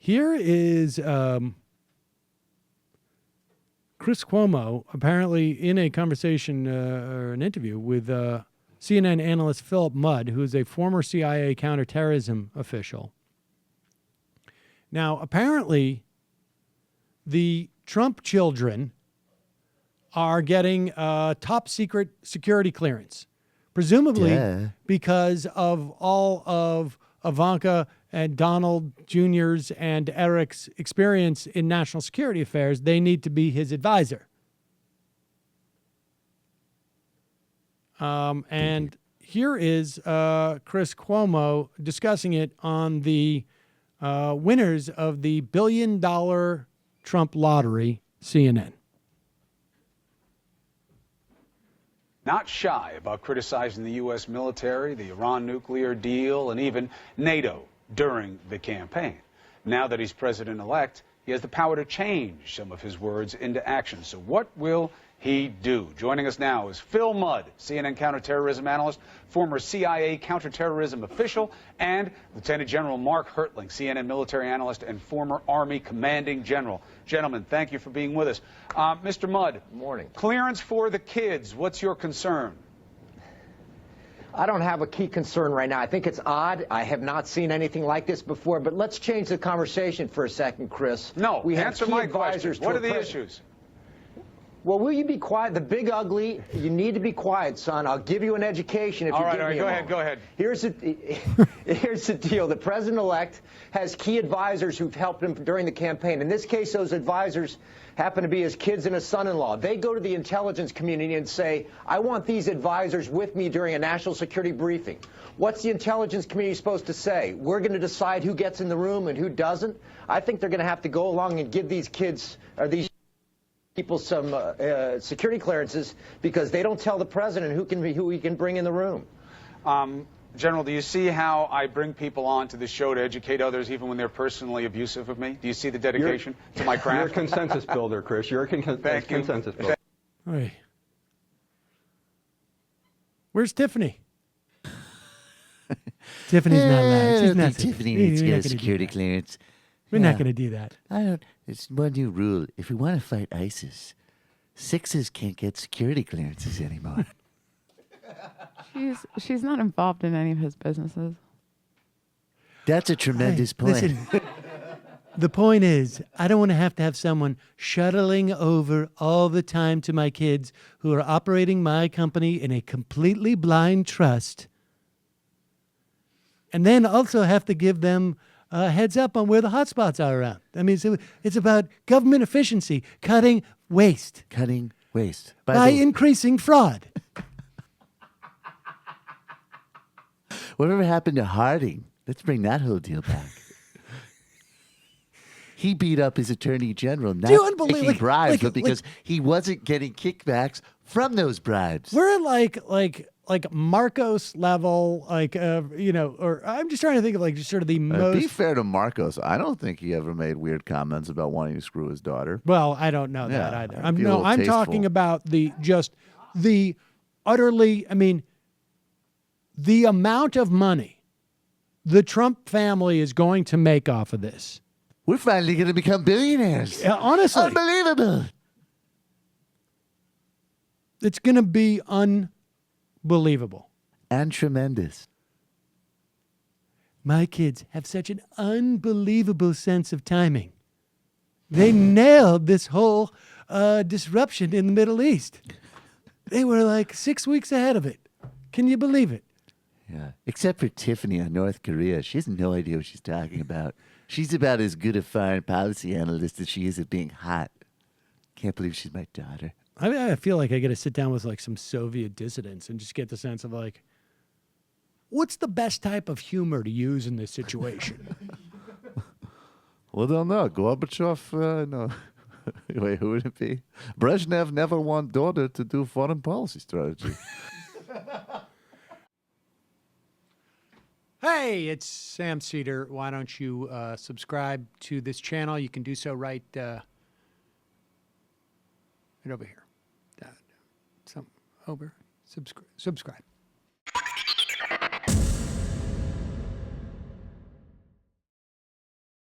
Here is Chris Cuomo, apparently in a conversation or an interview with CNN analyst Philip Mudd, who is a former CIA counterterrorism official. Now, apparently, the Trump children are getting top secret security clearance, presumably because of all of Ivanka and Donald Jr.'s and Eric's experience in national security affairs. They need to be his advisor. And here is Chris Cuomo discussing it on the winners of the $1 billion Trump lottery, CNN. Not shy about criticizing the U.S. military, the Iran nuclear deal, and even NATO during the campaign. Now that he's president-elect, he has the power to change some of his words into action. So what will he do? Joining us now is Phil Mudd, CNN counterterrorism analyst, former CIA counterterrorism official, and Lieutenant General Mark Hertling, CNN military analyst and former Army commanding general. Gentlemen, thank you for being with us. Mr. Mudd. Morning. Clearance for the kids. What's your concern? I don't have a key concern right now. I think it's odd. I have not seen anything like this before, but let's change the conversation for a second, Chris. No, answer my question. What are the issues? Well, will you be quiet? The big ugly, you need to be quiet, son. I'll give you an education if you give me a moment. Go ahead. Here's the deal. The president-elect has key advisors who've helped him during the campaign. In this case, those advisors happen to be his kids and his son-in-law. They go to the intelligence community and say, I want these advisors with me during a national security briefing. What's the intelligence community supposed to say? We're going to decide who gets in the room and who doesn't? I think they're going to have to go along and give these kids, or these people, some security clearances, because they don't tell the president who he can bring in the room. General, do you see how I bring people on to this show to educate others even when they're personally abusive of me? Do you see the dedication to my craft? You're a consensus builder, Chris. You're a consensus builder. Hey. Where's Tiffany? Tiffany's not allowed. She's not. Tiffany needs to get a security clearance. We're not going to do that. I don't. It's one new rule. If we want to fight ISIS, sixes can't get security clearances anymore. She's not involved in any of his businesses. That's a tremendous point. Listen, the point is, I don't want to have someone shuttling over all the time to my kids who are operating my company in a completely blind trust, and then also have to give them heads up on where the hotspots are around. I mean, it's about government efficiency, cutting waste. Cutting waste. By increasing fraud. Whatever happened to Harding? Let's bring that whole deal back. He beat up his attorney general, not taking bribes, but because he wasn't getting kickbacks from those bribes. We're like Marcos level, or I'm just trying to think of just sort of the most. Be fair to Marcos. I don't think he ever made weird comments about wanting to screw his daughter. Well, I don't know that either. I'm talking about the utterly. I mean, the amount of money the Trump family is going to make off of this. We're finally going to become billionaires. Yeah, honestly, unbelievable. It's going to be unbelievable. And tremendous. My kids have such an unbelievable sense of timing. They nailed this whole disruption in the Middle East. They were like 6 weeks ahead of it. Can you believe it? Yeah. Except for Tiffany on North Korea. She has no idea what she's talking about. She's about as good a foreign policy analyst as she is at being hot. Can't believe she's my daughter. I feel like I got to sit down with some Soviet dissidents and just get the sense of what's the best type of humor to use in this situation? Well, I don't know. Gorbachev, no. Wait, who would it be? Brezhnev never want daughter to do foreign policy strategy. Hey, it's Sam Seder. Why don't you subscribe to this channel? You can do so right over here. Subscribe.